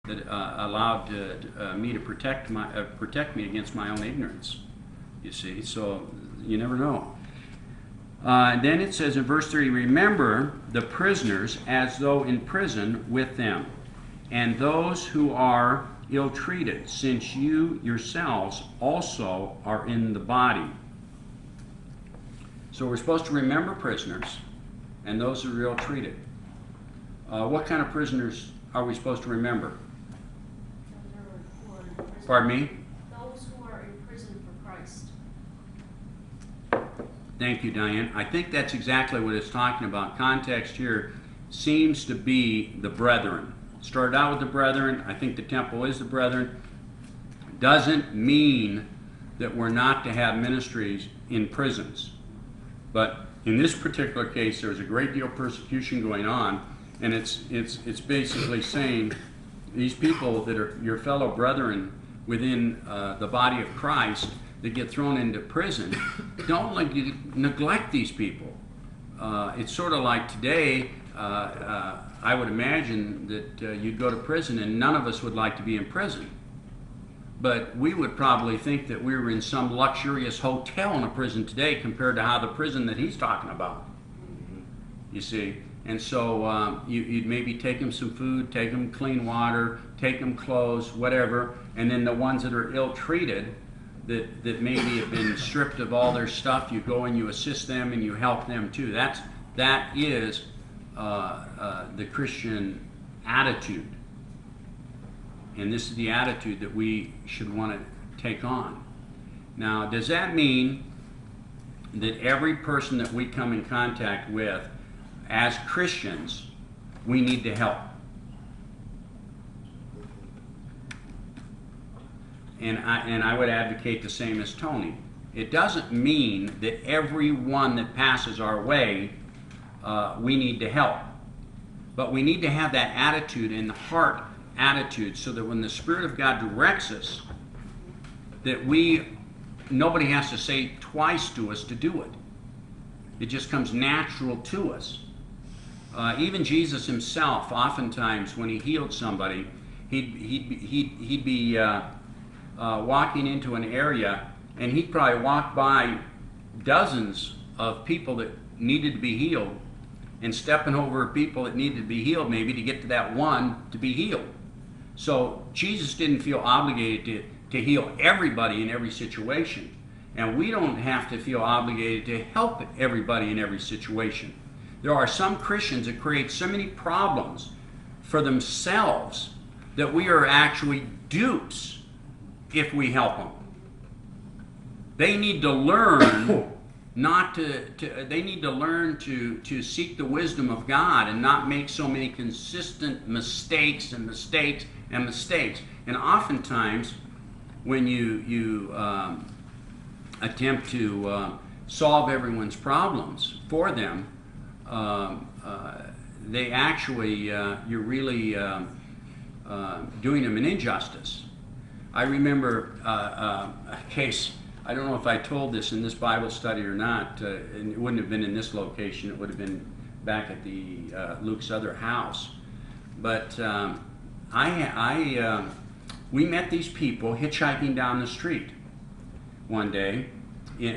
that allowed me to protect me against my own ignorance. You see, so you never know. Then it says in verse 3, remember the prisoners as though in prison with them, and those who are ill-treated, since you yourselves also are in the body. So we're supposed to remember prisoners and those who are ill-treated. What kind of prisoners are we supposed to remember? Pardon me? Those who are in prison for Christ. Thank you, Diane. I think that's exactly what it's talking about. Context here seems to be the brethren. Started out with the brethren. I think the temple is the brethren. Doesn't mean that we're not to have ministries in prisons. But in this particular case, there's a great deal of persecution going on, and it's basically saying these people that are your fellow brethren within the body of Christ that get thrown into prison, don't neglect these people. It's sort of like today, I would imagine that you'd go to prison and none of us would like to be in prison. But we would probably think that we were in some luxurious hotel in a prison today compared to how the prison that he's talking about. You see? And so you'd maybe take them some food, take them clean water, take them clothes, whatever, and then the ones that are ill-treated, that maybe have been stripped of all their stuff, you go and you assist them and you help them too. That is the Christian attitude. And this is the attitude that we should want to take on. Now, does that mean that every person that we come in contact with as Christians, we need to help? And I would advocate the same as Tony. It doesn't mean that everyone that passes our way, we need to help. But we need to have that attitude in the heart attitude so that when the Spirit of God directs us, that nobody has to say twice to us to do it. It just comes natural to us. Even Jesus himself, oftentimes when he healed somebody, he'd be walking into an area, and he'd probably walk by dozens of people that needed to be healed, and stepping over people that needed to be healed maybe to get to that one to be healed. So Jesus didn't feel obligated to heal everybody in every situation. And we don't have to feel obligated to help everybody in every situation. There are some Christians that create so many problems for themselves that we are actually dupes if we help them. They need to learn they need to learn to seek the wisdom of God and not make so many consistent mistakes and mistakes and mistakes. And oftentimes, when you attempt to solve everyone's problems for them, they actually, you're really doing them an injustice. I remember a case, I don't know if I told this in this Bible study or not, and it wouldn't have been in this location, it would have been back at the Luke's other house. But we met these people hitchhiking down the street one day,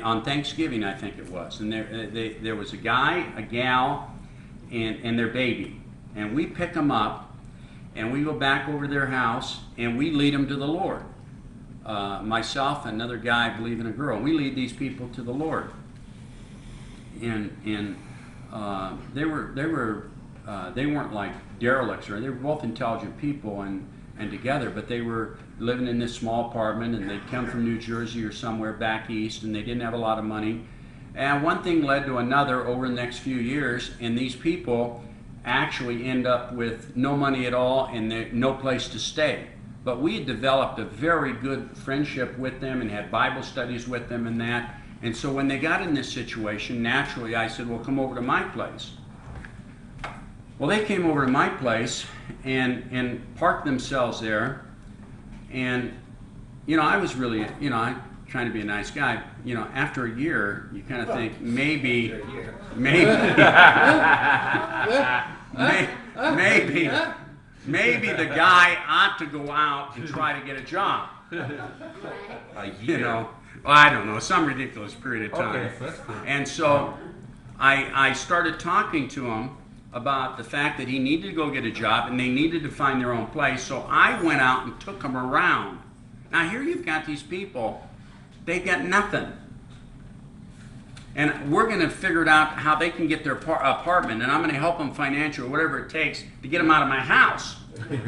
on Thanksgiving I think it was, and there was a guy, a gal, and their baby. And we pick them up, and we go back over their house, and we lead them to the Lord. Myself, another guy, I believe in a girl. We lead these people to the Lord. And they weren't like derelicts, or they were both intelligent people and together, but they were living in this small apartment, and they'd come from New Jersey or somewhere back east, and they didn't have a lot of money. And one thing led to another over the next few years, and these people actually end up with no money at all and no place to stay. But we had developed a very good friendship with them and had Bible studies with them and that. And so when they got in this situation, naturally I said, well, come over to my place. Well, they came over to my place and parked themselves there. And, I was really, I'm trying to be a nice guy. After a year, you kind of think maybe, maybe the guy ought to go out and try to get a job. A You year. know, well, I don't know, some ridiculous period of time. Okay, that's cool. And so I started talking to him about the fact that he needed to go get a job and they needed to find their own place. So I went out and took him around. Now here you've got these people, they've got nothing. And we're going to figure it out how they can get their apartment, and I'm going to help them financially, whatever it takes to get them out of my house.